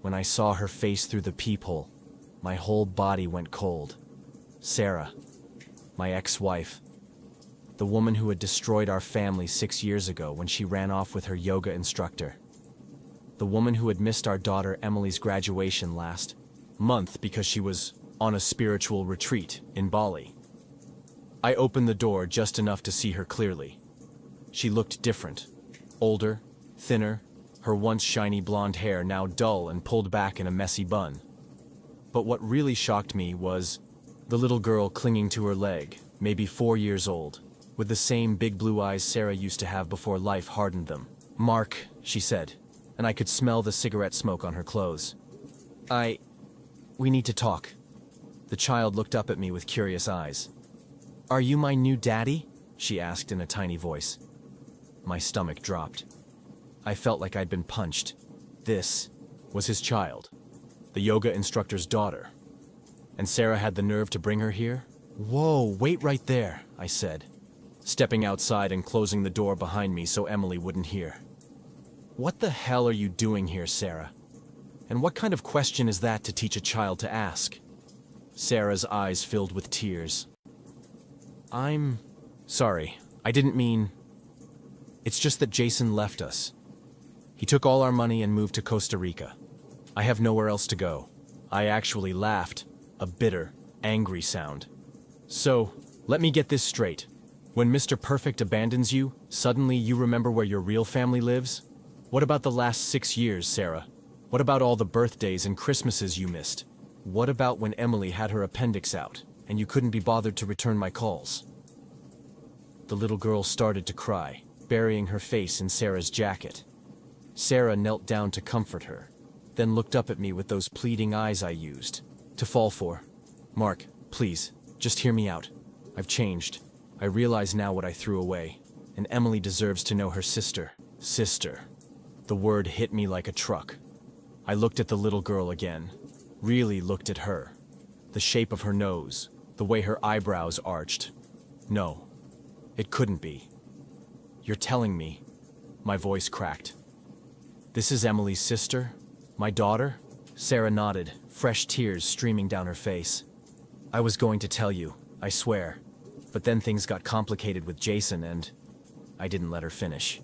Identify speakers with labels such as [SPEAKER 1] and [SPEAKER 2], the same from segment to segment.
[SPEAKER 1] When I saw her face through the peephole, my whole body went cold. Sarah, my ex-wife, the woman who had destroyed our family 6 years ago when she ran off with her yoga instructor. The woman who had missed our daughter Emily's graduation last month because she was on a spiritual retreat in Bali. I opened the door just enough to see her clearly. She looked different, older, thinner, her once shiny blonde hair now dull and pulled back in a messy bun. But what really shocked me was the little girl clinging to her leg, maybe 4 years old, with the same big blue eyes Sarah used to have before life hardened them. "Mark," she said, and I could smell the cigarette smoke on her clothes. We need to talk." The child looked up at me with curious eyes. "Are you my new daddy?" she asked in a tiny voice. My stomach dropped. I felt like I'd been punched. This was his child, the yoga instructor's daughter. And Sarah had the nerve to bring her here? "Whoa, wait right there," I said, stepping outside and closing the door behind me so Emily wouldn't hear. "What the hell are you doing here, Sarah? And what kind of question is that to teach a child to ask?" Sarah's eyes filled with tears. "I'm sorry, I didn't mean... It's just that Jason left us. He took all our money and moved to Costa Rica. I have nowhere else to go." I actually laughed, a bitter, angry sound. "So, let me get this straight. When Mr. Perfect abandons you, suddenly you remember where your real family lives? What about the last 6 years, Sarah? What about all the birthdays and Christmases you missed? What about when Emily had her appendix out, and you couldn't be bothered to return my calls?" The little girl started to cry, burying her face in Sarah's jacket. Sarah knelt down to comfort her, then looked up at me with those pleading eyes I used to fall for. "Mark, please, just hear me out. I've changed. I realize now what I threw away, and Emily deserves to know her sister." Sister. The word hit me like a truck. I looked at the little girl again, really looked at her. The shape of her nose, the way her eyebrows arched. No, it couldn't be. "You're telling me..." My voice cracked. "This is Emily's sister? My daughter?" Sarah nodded, fresh tears streaming down her face. "I was going to tell you, I swear. But then things got complicated with Jason and..." I didn't let her finish.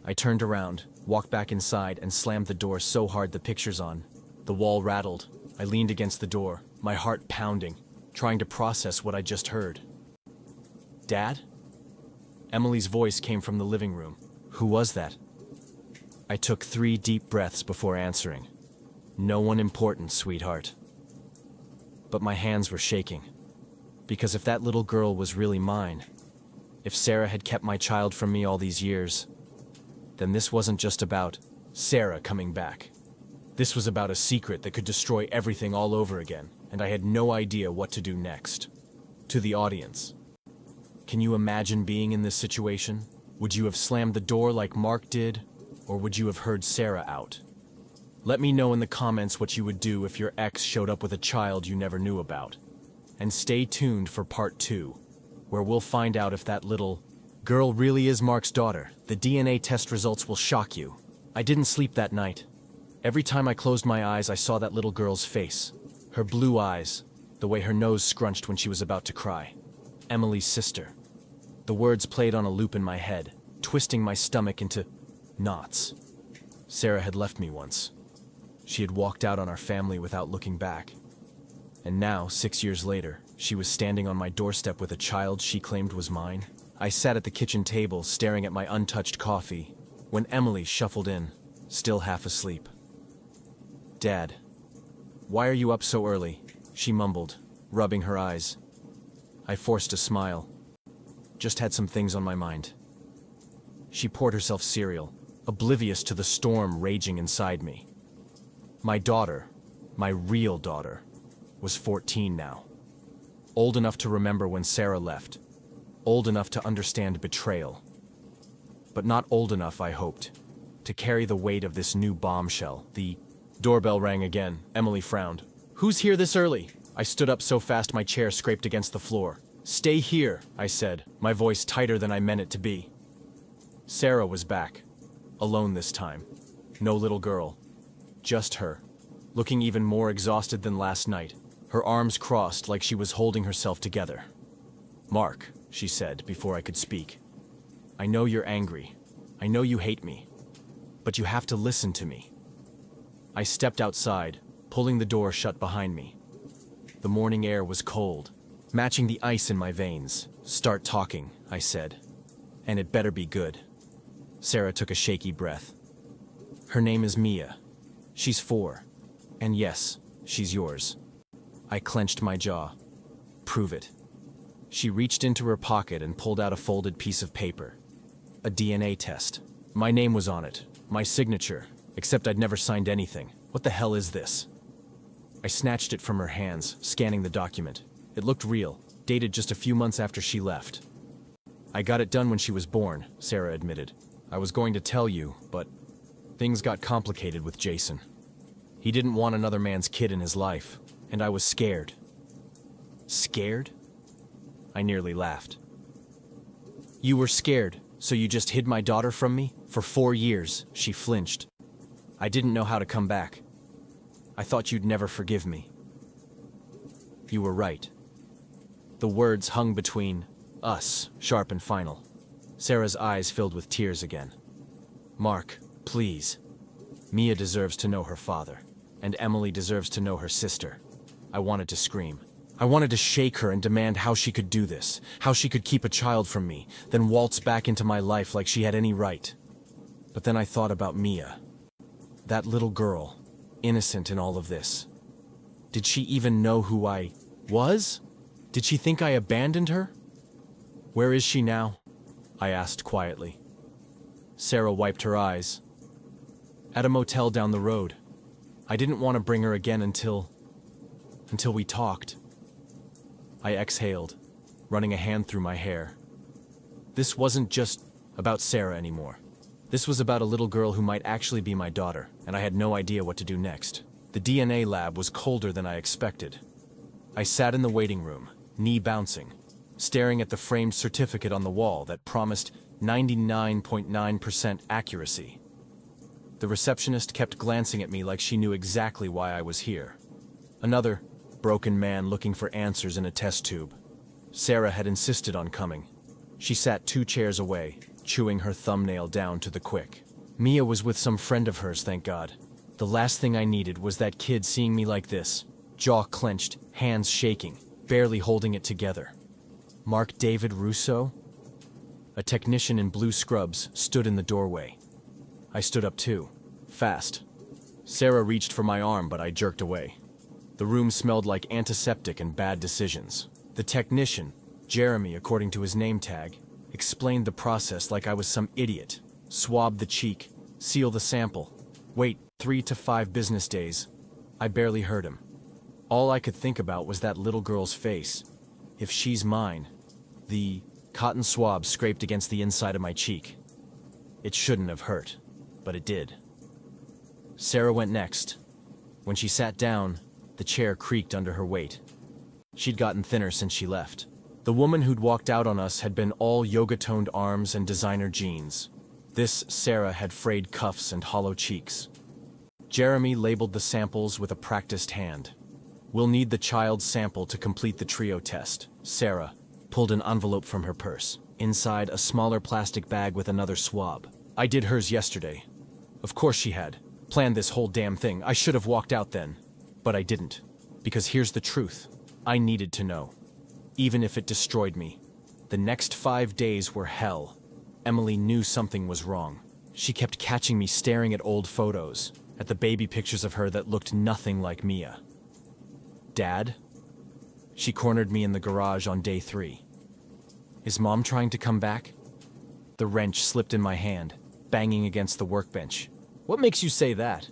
[SPEAKER 1] I turned around, walked back inside, and slammed the door so hard the pictures on. The wall rattled. I leaned against the door, my heart pounding, trying to process what I just heard. "Dad?" Emily's voice came from the living room. "Who was that?" I took 3 deep breaths before answering. "No one important, sweetheart." But my hands were shaking. Because if that little girl was really mine, if Sarah had kept my child from me all these years, then this wasn't just about Sarah coming back. This was about a secret that could destroy everything all over again, and I had no idea what to do next. To the audience, can you imagine being in this situation? Would you have slammed the door like Mark did, or would you have heard Sarah out? Let me know in the comments what you would do if your ex showed up with a child you never knew about. And stay tuned for part 2, where we'll find out if that little girl really is Mark's daughter. The DNA test results will shock you. I didn't sleep that night. Every time I closed my eyes, I saw that little girl's face. Her blue eyes, the way her nose scrunched when she was about to cry. Emily's sister. The words played on a loop in my head, twisting my stomach into knots. Sarah had left me once. She had walked out on our family without looking back. And now, 6 years later, she was standing on my doorstep with a child she claimed was mine. I sat at the kitchen table, staring at my untouched coffee, when Emily shuffled in, still half asleep. "Dad, why are you up so early?" she mumbled, rubbing her eyes. I forced a smile. "Just had some things on my mind." She poured herself cereal, oblivious to the storm raging inside me. My daughter, my real daughter, was 14 now. Old enough to remember when Sarah left. Old enough to understand betrayal. But not old enough, I hoped, to carry the weight of this new bombshell. The doorbell rang again. Emily frowned. "Who's here this early?" I stood up so fast my chair scraped against the floor. "Stay here," I said, my voice tighter than I meant it to be. Sarah was back. Alone this time. No little girl. Just her. looking even more exhausted than last night, her arms crossed like she was holding herself together. "Mark," she said before I could speak, "I know you're angry. I know you hate me. But you have to listen to me." I stepped outside, pulling the door shut behind me. The morning air was cold, matching the ice in my veins. "Start talking," I said. "And it better be good." Sarah took a shaky breath. "Her name is Mia. She's 4. And yes, she's yours." I clenched my jaw. "Prove it." She reached into her pocket and pulled out a folded piece of paper. A DNA test. My name was on it, my signature, except I'd never signed anything. What the hell is this? I snatched it from her hands, scanning the document. It looked real, dated just a few months after she left. "I got it done when she was born," Sarah admitted. "I was going to tell you, but things got complicated with Jason. He didn't want another man's kid in his life, and I was scared." "Scared?" I nearly laughed. "You were scared, so you just hid my daughter from me? For 4 years," she flinched. "I didn't know how to come back. I thought you'd never forgive me." "You were right." The words hung between us, sharp and final. Sarah's eyes filled with tears again. "Mark, please. Mia deserves to know her father, and Emily deserves to know her sister." I wanted to scream. I wanted to shake her and demand how she could do this, how she could keep a child from me, then waltz back into my life like she had any right. But then I thought about Mia. That little girl, innocent in all of this. Did she even know who I was? Did she think I abandoned her? "Where is she now?" I asked quietly. Sarah wiped her eyes. "At a motel down the road. I didn't want to bring her again until we talked." I exhaled, running a hand through my hair. This wasn't just about Sarah anymore. This was about a little girl who might actually be my daughter, and I had no idea what to do next. The DNA lab was colder than I expected. I sat in the waiting room, knee bouncing, staring at the framed certificate on the wall that promised 99.9% accuracy. The receptionist kept glancing at me like she knew exactly why I was here. Another broken man looking for answers in a test tube. Sarah had insisted on coming. She sat 2 chairs away, chewing her thumbnail down to the quick. Mia was with some friend of hers, thank God. The last thing I needed was that kid seeing me like this, jaw clenched, hands shaking, barely holding it together. Mark David Russo? A technician in blue scrubs stood in the doorway. I stood up too, fast. Sarah reached for my arm, but I jerked away. The room smelled like antiseptic and bad decisions. The technician, Jeremy according to his name tag, explained the process like I was some idiot. Swab the cheek, seal the sample, wait 3 to 5 business days. I barely heard him. All I could think about was that little girl's face. If she's mine. The cotton swab scraped against the inside of my cheek. It shouldn't have hurt, but it did. Sarah went next. When she sat down, the chair creaked under her weight. She'd gotten thinner since she left. The woman who'd walked out on us had been all yoga-toned arms and designer jeans. This Sarah had frayed cuffs and hollow cheeks. Jeremy labeled the samples with a practiced hand. "We'll need the child's sample to complete the trio test." Sarah pulled an envelope from her purse. Inside, a smaller plastic bag with another swab. "I did hers yesterday." Of course she had. Planned this whole damn thing. I should have walked out then. But I didn't. Because here's the truth. I needed to know. Even if it destroyed me. The next 5 days were hell. Emily knew something was wrong. She kept catching me staring at old photos, at the baby pictures of her that looked nothing like Mia. "Dad?" She cornered me in the garage on day 3. "Is Mom trying to come back?" The wrench slipped in my hand, banging against the workbench. "What makes you say that?"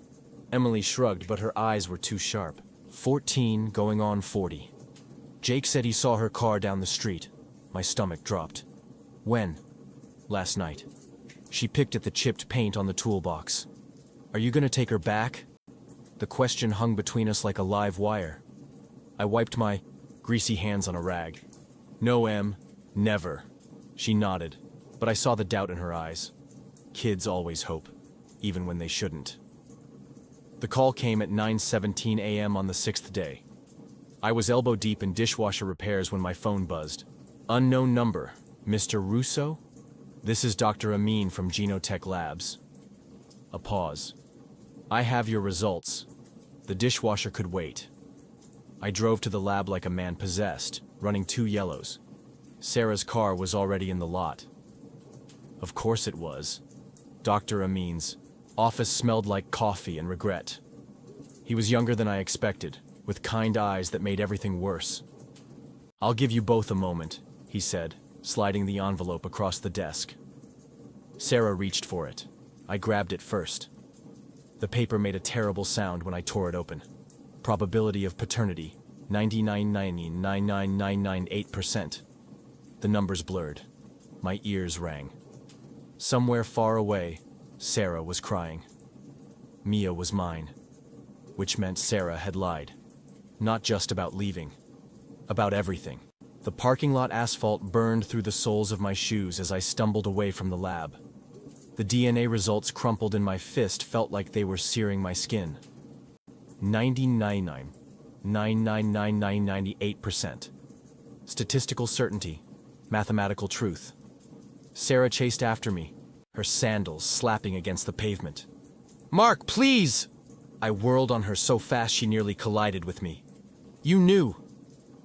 [SPEAKER 1] Emily shrugged, but her eyes were too sharp. 14 going on 40. "Jake said he saw her car down the street." My stomach dropped. "When?" "Last night." She picked at the chipped paint on the toolbox. "Are you gonna take her back?" The question hung between us like a live wire. I wiped my greasy hands on a rag. "No, Em, never." She nodded, but I saw the doubt in her eyes. Kids always hope, even when they shouldn't. The call came at 9:17 a.m. on the 6th day. I was elbow deep in dishwasher repairs when my phone buzzed. Unknown number, Mr. Russo? This is Dr. Amin from Genotech Labs. A pause. I have your results. The dishwasher could wait. I drove to the lab like a man possessed, running 2 yellows. Sarah's car was already in the lot. Of course it was. Dr. Amin's office smelled like coffee and regret. He was younger than I expected, with kind eyes that made everything worse. "I'll give you both a moment," he said, sliding the envelope across the desk. Sarah reached for it. I grabbed it first. The paper made a terrible sound when I tore it open. Probability of paternity, 99.99998%. The numbers blurred. My ears rang. Somewhere far away, Sarah was crying. Mia was mine, which meant Sarah had lied. Not just about leaving, about everything. The parking lot asphalt burned through the soles of my shoes as I stumbled away from the lab. The DNA results crumpled in my fist felt like they were searing my skin. 99.99998%. Statistical certainty, mathematical truth. Sarah chased after me, her sandals slapping against the pavement. "Mark, please!" I whirled on her so fast she nearly collided with me. "You knew."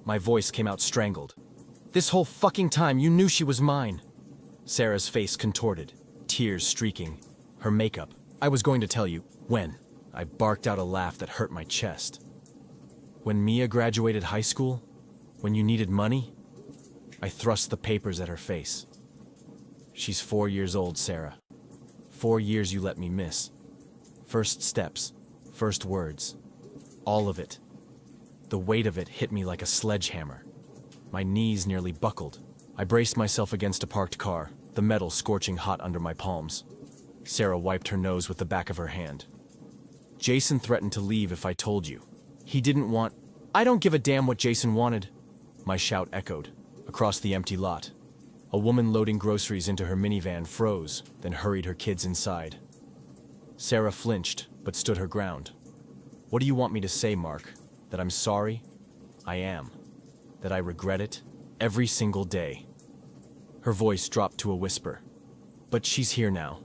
[SPEAKER 1] My voice came out strangled. "This whole fucking time you knew she was mine." Sarah's face contorted, tears streaking. Her makeup. "I was going to tell you, when?" I barked out a laugh that hurt my chest. "When Mia graduated high school? When you needed money?" I thrust the papers at her face. "She's 4 years old, Sarah. 4 years you let me miss. First steps, first words. All of it. The weight of it hit me like a sledgehammer. My knees nearly buckled. I braced myself against a parked car, the metal scorching hot under my palms. Sarah wiped her nose with the back of her hand. "Jason threatened to leave if I told you. He didn't want—" "I don't give a damn what Jason wanted," my shout echoed, across the empty lot. A woman loading groceries into her minivan froze, then hurried her kids inside. Sarah flinched, but stood her ground. "What do you want me to say, Mark? That I'm sorry? I am. That I regret it? Every single day." Her voice dropped to a whisper. "But she's here now.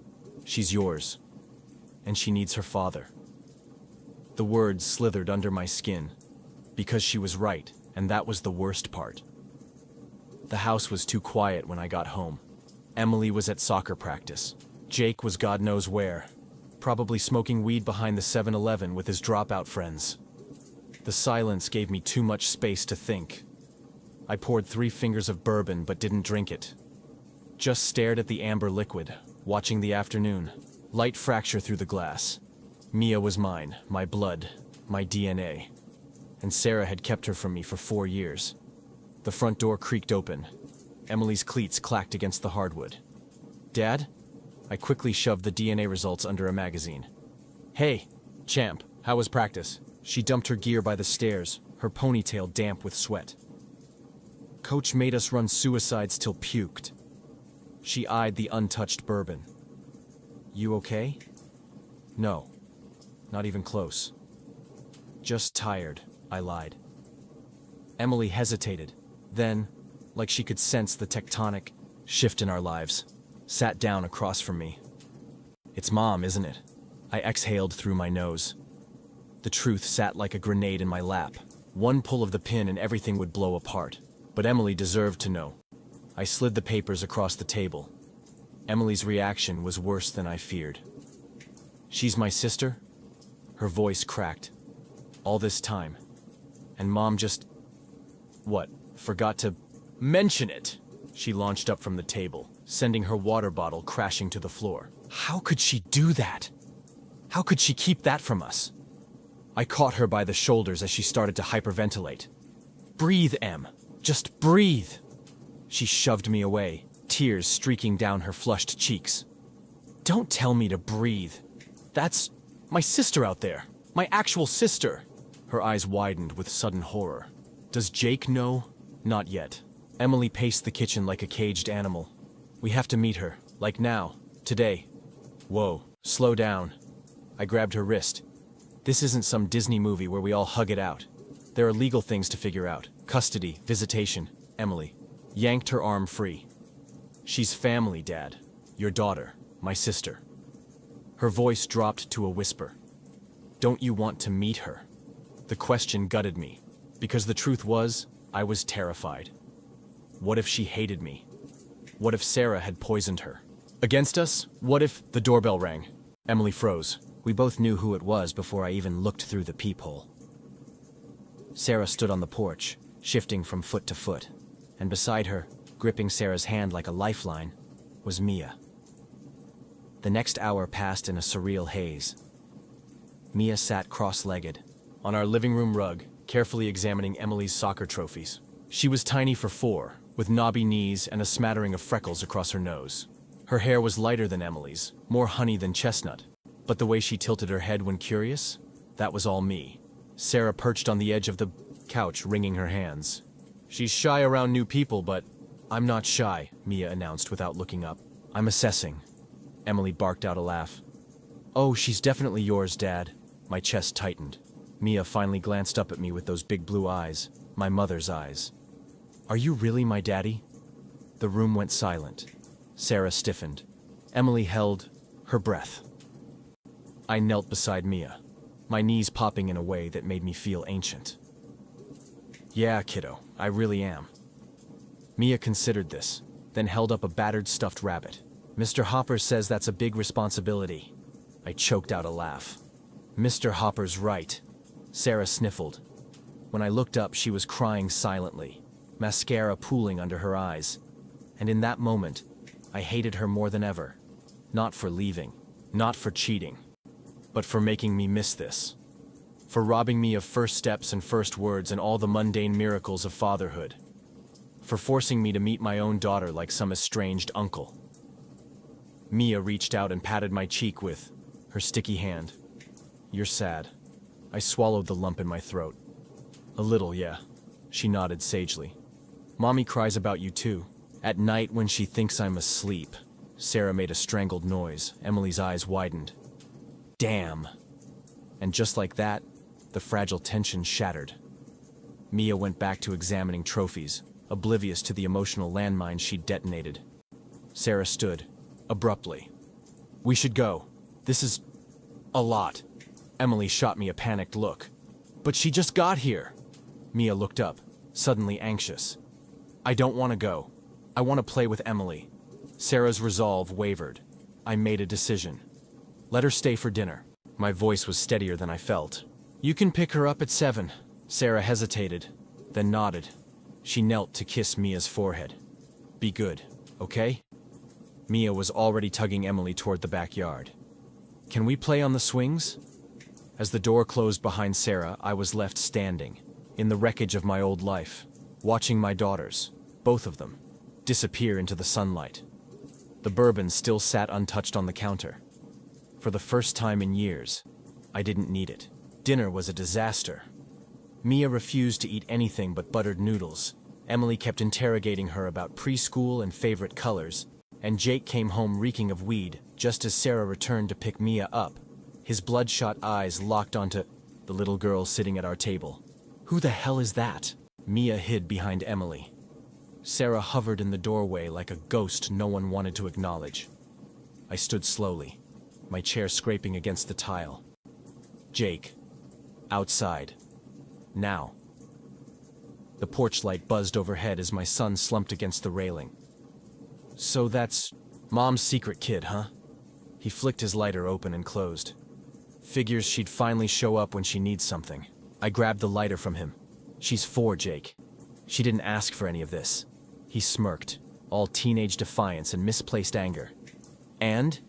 [SPEAKER 1] She's yours. And she needs her father." The words slithered under my skin, because she was right, and that was the worst part. The house was too quiet when I got home. Emily was at soccer practice. Jake was God knows where, probably smoking weed behind the 7-Eleven with his dropout friends. The silence gave me too much space to think. I poured 3 fingers of bourbon but didn't drink it. Just stared at the amber liquid, watching the afternoon. Light fracture through the glass. Mia was mine, my blood, my DNA. And Sarah had kept her from me for 4 years. The front door creaked open. Emily's cleats clacked against the hardwood. "Dad?" I quickly shoved the DNA results under a magazine. "Hey, champ, how was practice?" She dumped her gear by the stairs, her ponytail damp with sweat. "Coach made us run suicides till puked." She eyed the untouched bourbon. "You okay?" "No, not even close." "Just tired," I lied. Emily hesitated. Then, like she could sense the tectonic shift in our lives, sat down across from me. "It's Mom, isn't it?" I exhaled through my nose. The truth sat like a grenade in my lap. One pull of the pin and everything would blow apart. But Emily deserved to know. I slid the papers across the table. Emily's reaction was worse than I feared. "She's my sister?" Her voice cracked. "All this time. And Mom just... what? Forgot to mention it." She launched up from the table, sending her water bottle crashing to the floor. How could she do that? How could she keep that from us? I caught her by the shoulders as she started to hyperventilate. "Breathe, Em. Just breathe." She shoved me away, tears streaking down her flushed cheeks. "Don't tell me to breathe. That's my sister out there. My actual sister." Her eyes widened with sudden horror. "Does Jake know?" "Not yet." Emily paced the kitchen like a caged animal. "We have to meet her, like now, today." "Whoa, slow down." I grabbed her wrist. This isn't some Disney movie where we all hug it out. There are legal things to figure out. Custody, visitation. Emily yanked her arm free. She's family, Dad. Your daughter, my sister. Her voice dropped to a whisper. Don't you want to meet her? The question gutted me, because the truth was, I was terrified. What if she hated me? What if Sarah had poisoned her? Against us? What if the doorbell rang? Emily froze. We both knew who it was before I even looked through the peephole. Sarah stood on the porch, shifting from foot to foot, and beside her, gripping Sarah's hand like a lifeline, was Mia. The next hour passed in a surreal haze. Mia sat cross-legged, on our living room rug, carefully examining Emily's soccer trophies. She was tiny for 4, with knobby knees and a smattering of freckles across her nose. Her hair was lighter than Emily's, more honey than chestnut, but the way she tilted her head when curious, that was all me. Sarah perched on the edge of the couch, wringing her hands. She's shy around new people, but I'm not shy, Mia announced without looking up. I'm assessing. Emily barked out a laugh. Oh, she's definitely yours, Dad. My chest tightened. Mia finally glanced up at me with those big blue eyes, my mother's eyes. Are you really my daddy? The room went silent. Sarah stiffened. Emily held her breath. I knelt beside Mia, my knees popping in a way that made me feel ancient. Yeah, kiddo, I really am. Mia considered this, then held up a battered stuffed rabbit. Mr. Hopper says that's a big responsibility. I choked out a laugh. Mr. Hopper's right. Sarah sniffled. When I looked up, she was crying silently, mascara pooling under her eyes. And in that moment, I hated her more than ever. Not for leaving, not for cheating, but for making me miss this. For robbing me of first steps and first words and all the mundane miracles of fatherhood. For forcing me to meet my own daughter like some estranged uncle. Mia reached out and patted my cheek with her sticky hand. You're sad. I swallowed the lump in my throat. A little, yeah. She nodded sagely. Mommy cries about you too. At night when she thinks I'm asleep. Sarah made a strangled noise. Emily's eyes widened. Damn. And just like that, the fragile tension shattered. Mia went back to examining trophies, oblivious to the emotional landmine she'd detonated. Sarah stood, abruptly. We should go. This is a lot. Emily shot me a panicked look. But she just got here. Mia looked up, suddenly anxious. I don't want to go. I want to play with Emily. Sarah's resolve wavered. I made a decision. Let her stay for dinner. My voice was steadier than I felt. You can pick her up at 7. Sarah hesitated, then nodded. She knelt to kiss Mia's forehead. Be good, okay? Mia was already tugging Emily toward the backyard. Can we play on the swings? As the door closed behind Sarah, I was left standing, in the wreckage of my old life, watching my daughters, both of them, disappear into the sunlight. The bourbon still sat untouched on the counter. For the first time in years, I didn't need it. Dinner was a disaster. Mia refused to eat anything but buttered noodles. Emily kept interrogating her about preschool and favorite colors, and Jake came home reeking of weed just as Sarah returned to pick Mia up, his bloodshot eyes locked onto the little girl sitting at our table. Who the hell is that? Mia hid behind Emily. Sarah hovered in the doorway like a ghost no one wanted to acknowledge. I stood slowly, my chair scraping against the tile. Jake. Outside. Now. The porch light buzzed overhead as my son slumped against the railing. So that's Mom's secret kid, huh? He flicked his lighter open and closed. Figures she'd finally show up when she needs something. I grabbed the lighter from him. She's 4, Jake. She didn't ask for any of this. He smirked, all teenage defiance and misplaced anger. And?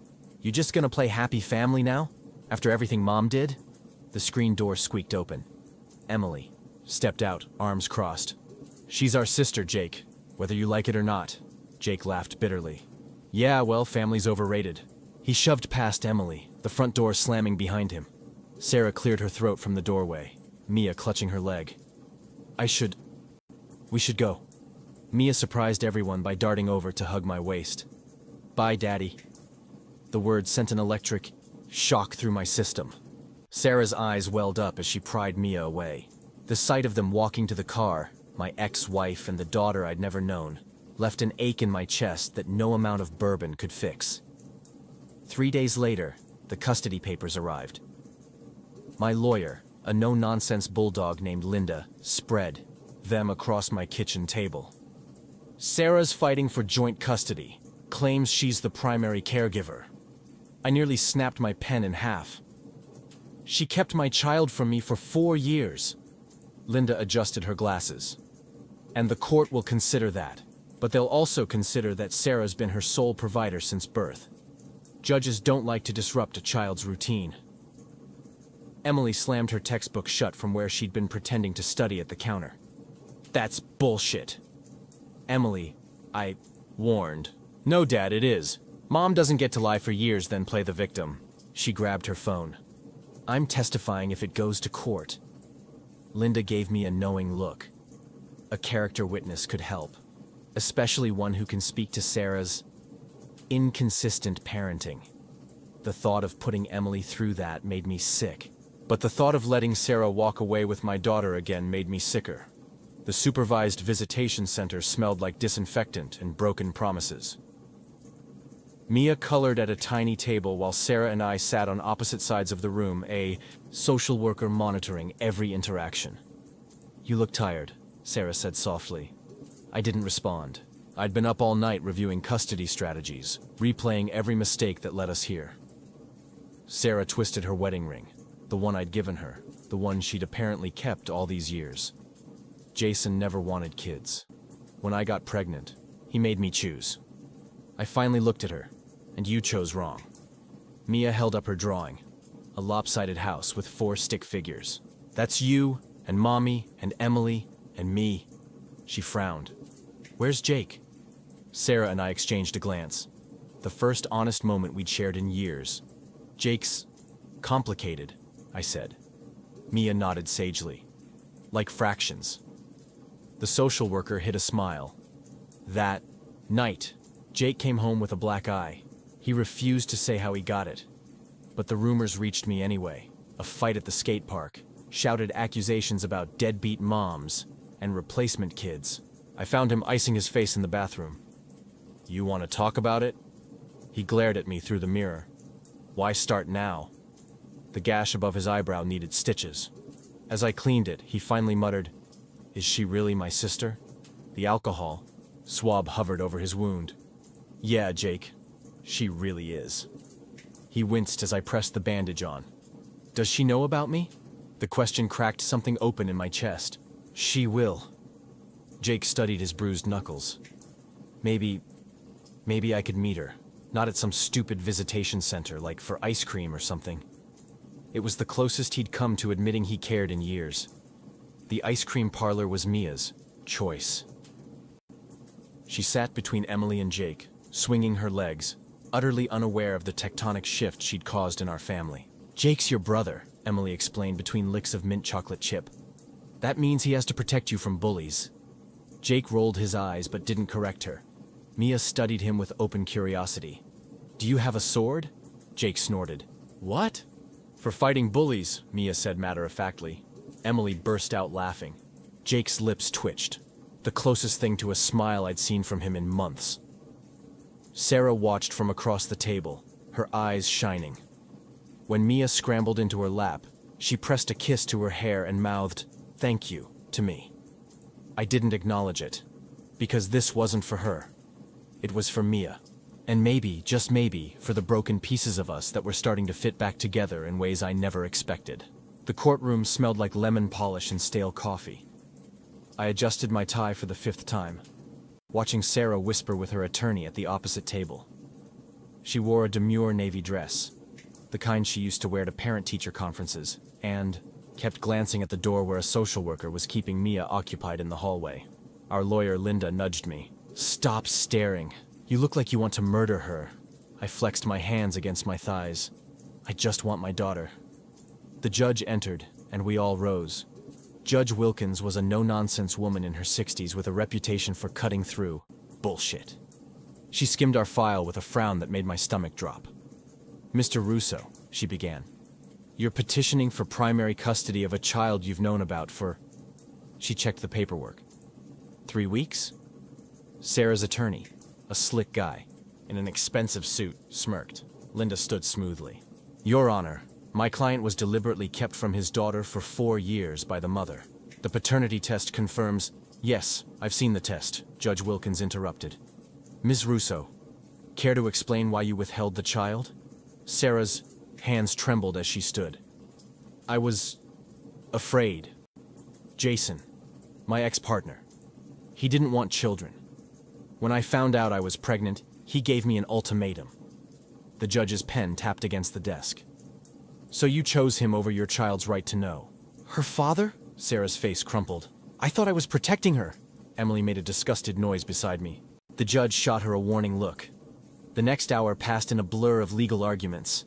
[SPEAKER 1] You just gonna play happy family now? After everything Mom did? The screen door squeaked open. Emily stepped out, arms crossed. She's our sister, Jake, whether you like it or not. Jake laughed bitterly. Yeah, well, family's overrated. He shoved past Emily, the front door slamming behind him. Sarah cleared her throat from the doorway, Mia clutching her leg. We should go. Mia surprised everyone by darting over to hug my waist. Bye, Daddy. The word sent an electric shock through my system. Sarah's eyes welled up as she pried Mia away. The sight of them walking to the car, my ex-wife and the daughter I'd never known, left an ache in my chest that no amount of bourbon could fix. 3 days later, the custody papers arrived. My lawyer, a no-nonsense bulldog named Linda, spread them across my kitchen table. Sarah's fighting for joint custody, claims she's the primary caregiver. I nearly snapped my pen in half. She kept my child from me for 4 years. Linda adjusted her glasses. And the court will consider that, but they'll also consider that Sarah's been her sole provider since birth. Judges don't like to disrupt a child's routine. Emily slammed her textbook shut from where she'd been pretending to study at the counter. That's bullshit. Emily, I warned. No, Dad, it is. Mom doesn't get to lie for years then play the victim. She grabbed her phone. I'm testifying if it goes to court. Linda gave me a knowing look. A character witness could help, especially one who can speak to Sarah's inconsistent parenting. The thought of putting Emily through that made me sick, but the thought of letting Sarah walk away with my daughter again made me sicker. The supervised visitation center smelled like disinfectant and broken promises. Mia colored at a tiny table while Sarah and I sat on opposite sides of the room, a social worker monitoring every interaction. You look tired, Sarah said softly. I didn't respond. I'd been up all night reviewing custody strategies, replaying every mistake that led us here. Sarah twisted her wedding ring, the one I'd given her, the one she'd apparently kept all these years. Jason never wanted kids. When I got pregnant, he made me choose. I finally looked at her, and you chose wrong. Mia held up her drawing, a lopsided house with 4 stick figures. That's you, and Mommy, and Emily, and me. She frowned. Where's Jake? Sarah and I exchanged a glance. The first honest moment we'd shared in years. Jake's complicated, I said. Mia nodded sagely. Like fractions. The social worker hid a smile. That night, Jake came home with a black eye. He refused to say how he got it. But the rumors reached me anyway. A fight at the skate park, shouted accusations about deadbeat moms and replacement kids. I found him icing his face in the bathroom. You want to talk about it? He glared at me through the mirror. Why start now? The gash above his eyebrow needed stitches. As I cleaned it, he finally muttered, Is she really my sister? The alcohol swab hovered over his wound. Yeah, Jake, she really is. He winced as I pressed the bandage on. Does she know about me? The question cracked something open in my chest. She will. Jake studied his bruised knuckles. Maybe I could meet her. Not at some stupid visitation center, like for ice cream or something. It was the closest he'd come to admitting he cared in years. The ice cream parlor was Mia's choice. She sat between Emily and Jake, swinging her legs, utterly unaware of the tectonic shift she'd caused in our family. Jake's your brother, Emily explained between licks of mint chocolate chip. That means he has to protect you from bullies. Jake rolled his eyes but didn't correct her. Mia studied him with open curiosity. Do you have a sword? Jake snorted. What? For fighting bullies, Mia said matter-of-factly. Emily burst out laughing. Jake's lips twitched, the closest thing to a smile I'd seen from him in months. Sarah watched from across the table, her eyes shining. When Mia scrambled into her lap, she pressed a kiss to her hair and mouthed, "Thank you," to me. I didn't acknowledge it, because this wasn't for her. It was for Mia, and maybe, just maybe, for the broken pieces of us that were starting to fit back together in ways I never expected. The courtroom smelled like lemon polish and stale coffee. I adjusted my tie for the 5th time, watching Sarah whisper with her attorney at the opposite table. She wore a demure navy dress, the kind she used to wear to parent-teacher conferences, and kept glancing at the door where a social worker was keeping Mia occupied in the hallway. Our lawyer, Linda, nudged me. Stop staring. You look like you want to murder her. I flexed my hands against my thighs. I just want my daughter. The judge entered, and we all rose. Judge Wilkins was a no-nonsense woman in her 60s with a reputation for cutting through bullshit. She skimmed our file with a frown that made my stomach drop. Mr. Russo, she began. You're petitioning for primary custody of a child you've known about for... She checked the paperwork. 3 weeks? Sarah's attorney, a slick guy, in an expensive suit, smirked. Linda stood smoothly. Your Honor, my client was deliberately kept from his daughter for 4 years by the mother. The paternity test confirms... Yes, I've seen the test, Judge Wilkins interrupted. Ms. Russo, care to explain why you withheld the child? Sarah's hands trembled as she stood. I was... afraid. Jason, my ex-partner. He didn't want children. When I found out I was pregnant, he gave me an ultimatum. The judge's pen tapped against the desk. So you chose him over your child's right to know. Her father? Sarah's face crumpled. I thought I was protecting her. Emily made a disgusted noise beside me. The judge shot her a warning look. The next hour passed in a blur of legal arguments.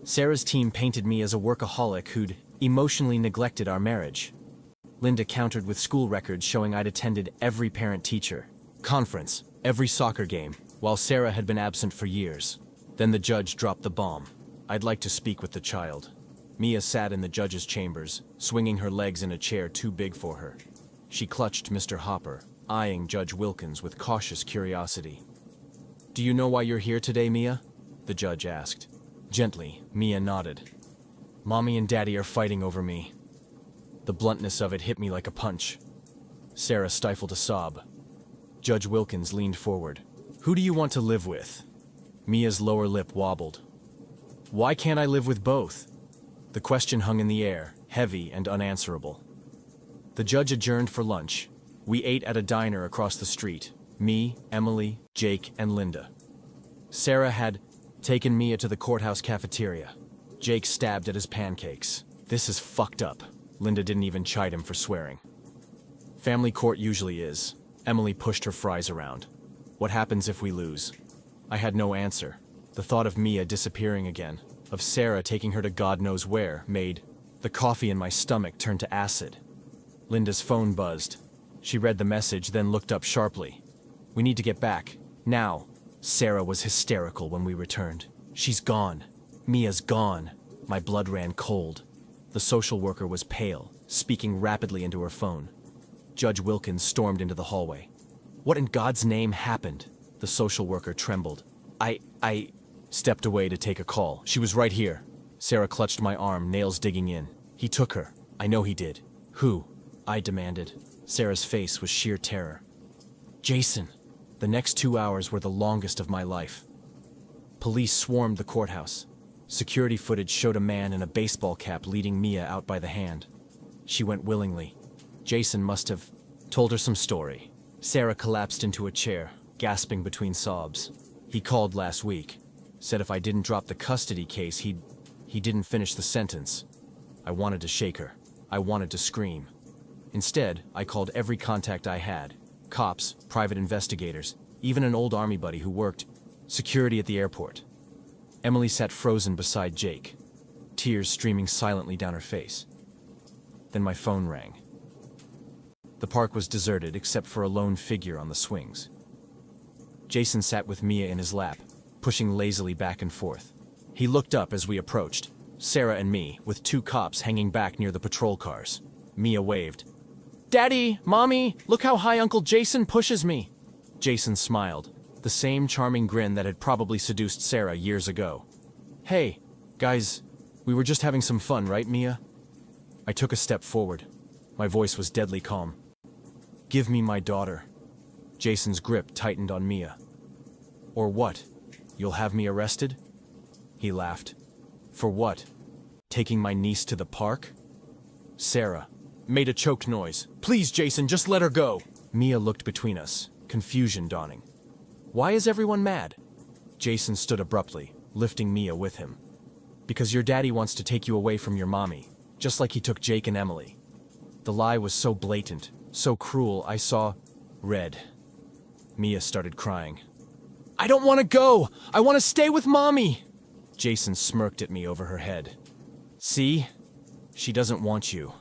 [SPEAKER 1] Sarah's team painted me as a workaholic who'd emotionally neglected our marriage. Linda countered with school records showing I'd attended every parent-teacher conference, every soccer game, while Sarah had been absent for years. Then the judge dropped the bomb. I'd like to speak with the child. Mia sat in the judge's chambers, swinging her legs in a chair too big for her. She clutched Mr. Hopper, eyeing Judge Wilkins with cautious curiosity. Do you know why you're here today, Mia? The judge asked. Gently, Mia nodded. Mommy and Daddy are fighting over me. The bluntness of it hit me like a punch. Sarah stifled a sob. Judge Wilkins leaned forward. Who do you want to live with? Mia's lower lip wobbled. Why can't I live with both? The question hung in the air, heavy and unanswerable. The judge adjourned for lunch. We ate at a diner across the street. Me, Emily, Jake, and Linda. Sarah had taken Mia to the courthouse cafeteria. Jake stabbed at his pancakes. This is fucked up. Linda didn't even chide him for swearing. Family court usually is. Emily pushed her fries around. What happens if we lose? I had no answer. The thought of Mia disappearing again, of Sarah taking her to God knows where, made the coffee in my stomach turn to acid. Linda's phone buzzed. She read the message, then looked up sharply. We need to get back. Now. Sarah was hysterical when we returned. She's gone. Mia's gone. My blood ran cold. The social worker was pale, speaking rapidly into her phone. Judge Wilkins stormed into the hallway. What in God's name happened? The social worker trembled. I stepped away to take a call. She was right here. Sarah clutched my arm, nails digging in. He took her. I know he did. Who? I demanded. Sarah's face was sheer terror. Jason. The next 2 hours were the longest of my life. Police swarmed the courthouse. Security footage showed a man in a baseball cap leading Mia out by the hand. She went willingly. Jason must have told her some story. Sarah collapsed into a chair, gasping between sobs. He called last week. Said if I didn't drop the custody case, he didn't finish the sentence. I wanted to shake her. I wanted to scream. Instead, I called every contact I had. Cops, private investigators, even an old army buddy who worked security at the airport. Emily sat frozen beside Jake, tears streaming silently down her face. Then my phone rang. The park was deserted except for a lone figure on the swings. Jason sat with Mia in his lap, pushing lazily back and forth. He looked up as we approached, Sarah and me, with 2 cops hanging back near the patrol cars. Mia waved. Daddy, Mommy, look how high Uncle Jason pushes me. Jason smiled, the same charming grin that had probably seduced Sarah years ago. Hey, guys, we were just having some fun, right, Mia? I took a step forward. My voice was deadly calm. Give me my daughter. Jason's grip tightened on Mia. Or what? You'll have me arrested? He laughed. For what? Taking my niece to the park? Sarah made a choked noise. Please, Jason, just let her go. Mia looked between us, confusion dawning. Why is everyone mad? Jason stood abruptly, lifting Mia with him. Because your daddy wants to take you away from your mommy, just like he took Jake and Emily. The lie was so blatant, so cruel, I saw red. Mia started crying. I don't want to go! I want to stay with Mommy! Jason smirked at me over her head. See? She doesn't want you.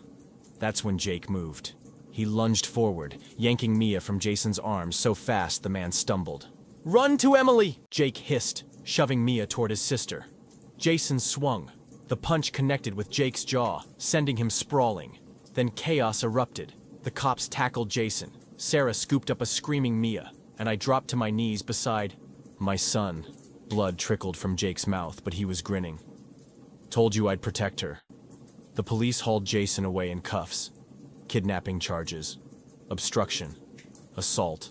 [SPEAKER 1] That's when Jake moved. He lunged forward, yanking Mia from Jason's arms so fast the man stumbled. Run to Emily! Jake hissed, shoving Mia toward his sister. Jason swung, The punch connected with Jake's jaw, sending him sprawling. Then chaos erupted. The cops tackled Jason. Sarah scooped up a screaming Mia, and I dropped to my knees beside my son. Blood trickled from Jake's mouth, but he was grinning. Told you I'd protect her. The police hauled Jason away in cuffs. Kidnapping charges, obstruction, assault.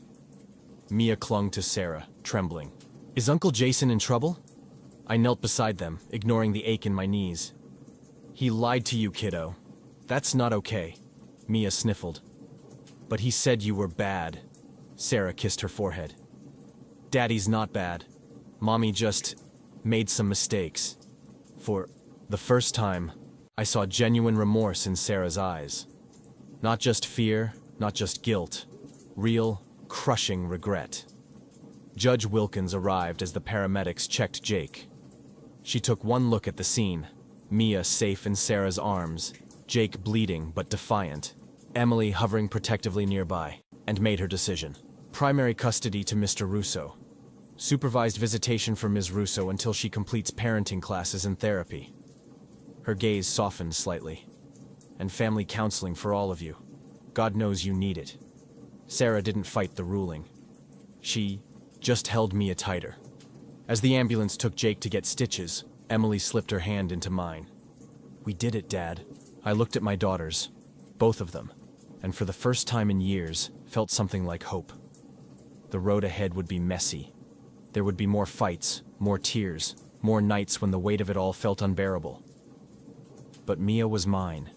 [SPEAKER 1] Mia clung to Sarah, trembling. Is Uncle Jason in trouble? I knelt beside them, ignoring the ache in my knees. He lied to you, kiddo. That's not okay, Mia sniffled. But he said you were bad. Sarah kissed her forehead. Daddy's not bad. Mommy just made some mistakes. For the first time, I saw genuine remorse in Sarah's eyes. Not just fear, not just guilt. Real, crushing regret. Judge Wilkins arrived as the paramedics checked Jake. She took one look at the scene. Mia safe in Sarah's arms, Jake bleeding but defiant, Emily hovering protectively nearby, and made her decision. Primary custody to Mr. Russo. Supervised visitation for Ms. Russo until she completes parenting classes and therapy. Her gaze softened slightly. And family counseling for all of you. God knows you need it. Sarah didn't fight the ruling. She just held Mia tighter. As the ambulance took Jake to get stitches, Emily slipped her hand into mine. We did it, Dad. I looked at my daughters, both of them, and for the first time in years, felt something like hope. The road ahead would be messy. There would be more fights, more tears, more nights when the weight of it all felt unbearable. But Mia was mine,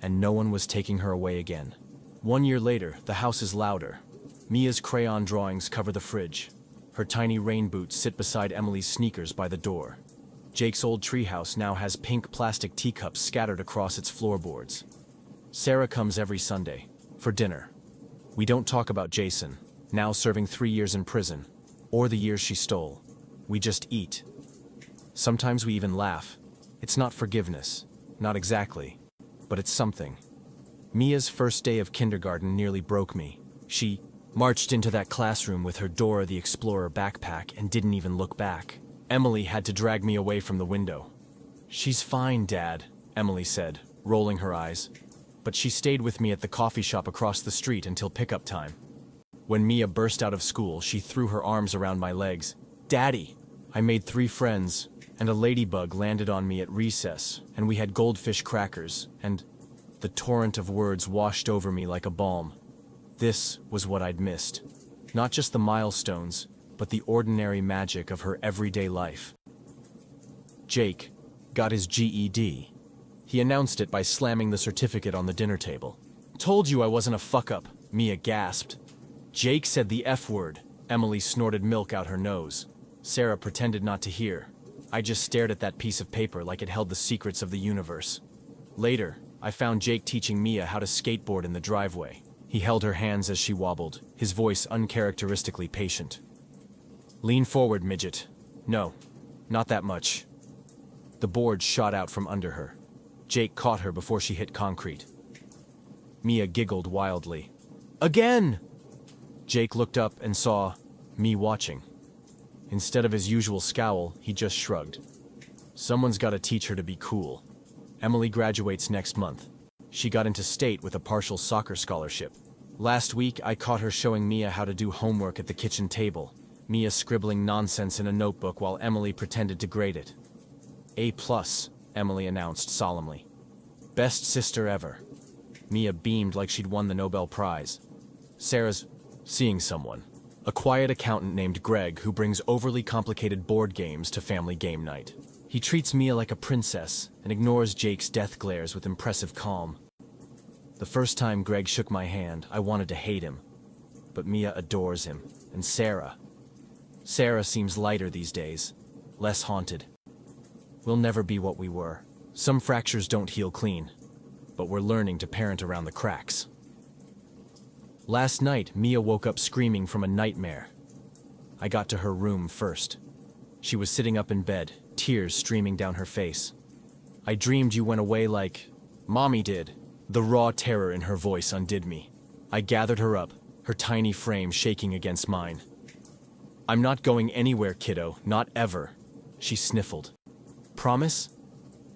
[SPEAKER 1] and no one was taking her away again. 1 year later, the house is louder. Mia's crayon drawings cover the fridge. Her tiny rain boots sit beside Emily's sneakers by the door. Jake's old treehouse now has pink plastic teacups scattered across its floorboards. Sarah comes every Sunday, for dinner. We don't talk about Jason, now serving 3 years in prison, or the years she stole. We just eat. Sometimes we even laugh. It's not forgiveness, not exactly, but it's something. Mia's first day of kindergarten nearly broke me. She marched into that classroom with her Dora the Explorer backpack and didn't even look back. Emily had to drag me away from the window. She's fine, Dad, Emily said, rolling her eyes. But she stayed with me at the coffee shop across the street until pickup time. When Mia burst out of school, she threw her arms around my legs. Daddy! I made 3 friends, and a ladybug landed on me at recess, and we had goldfish crackers, and the torrent of words washed over me like a balm. This was what I'd missed. Not just the milestones, but the ordinary magic of her everyday life. Jake got his GED. He announced it by slamming the certificate on the dinner table. Told you I wasn't a fuck-up, Mia gasped. Jake said the F word. Emily snorted milk out her nose. Sarah pretended not to hear. I just stared at that piece of paper like it held the secrets of the universe. Later, I found Jake teaching Mia how to skateboard in the driveway. He held her hands as she wobbled, his voice uncharacteristically patient. Lean forward, midget. No, not that much. The board shot out from under her. Jake caught her before she hit concrete. Mia giggled wildly. Again! Jake looked up and saw me watching. Instead of his usual scowl, he just shrugged. Someone's got to teach her to be cool. Emily graduates next month. She got into state with a partial soccer scholarship. Last week, I caught her showing Mia how to do homework at the kitchen table. Mia scribbling nonsense in a notebook while Emily pretended to grade it. A+, Emily announced solemnly. Best sister ever. Mia beamed like she'd won the Nobel Prize. Sarah's seeing someone. A quiet accountant named Greg who brings overly complicated board games to family game night. He treats Mia like a princess and ignores Jake's death glares with impressive calm. The first time Greg shook my hand, I wanted to hate him. But Mia adores him. And Sarah. Sarah seems lighter these days. Less haunted. We'll never be what we were. Some fractures don't heal clean. But we're learning to parent around the cracks. Last night, Mia woke up screaming from a nightmare. I got to her room first. She was sitting up in bed, tears streaming down her face. I dreamed you went away like Mommy did. The raw terror in her voice undid me. I gathered her up, her tiny frame shaking against mine. I'm not going anywhere, kiddo, not ever. She sniffled. Promise?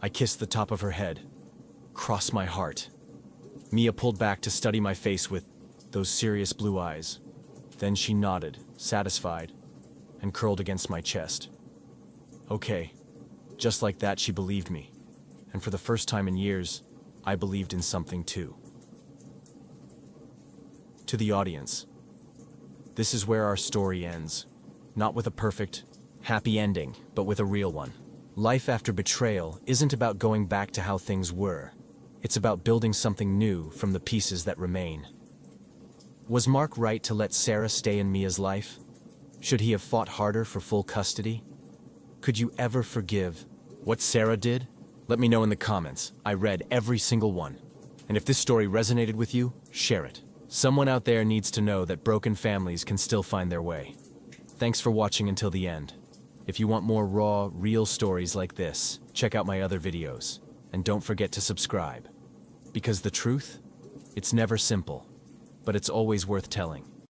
[SPEAKER 1] I I kissed the top of her head. Cross my heart. Mia pulled back to study my face with those serious blue eyes. Then she nodded, satisfied, and curled against my chest. Okay. Just like that, she believed me. And for the first time in years, I believed in something too. To the audience, this is where our story ends. Not with a perfect, happy ending, but with a real one. Life after betrayal isn't about going back to how things were. It's about building something new from the pieces that remain. Was Mark right to let Sarah stay in Mia's life? Should he have fought harder for full custody? Could you ever forgive what Sarah did? Let me know in the comments. I read every single one. And if this story resonated with you, share it. Someone out there needs to know that broken families can still find their way. Thanks for watching until the end. If you want more raw, real stories like this, check out my other videos. And don't forget to subscribe. Because the truth, it's never simple, but it's always worth telling.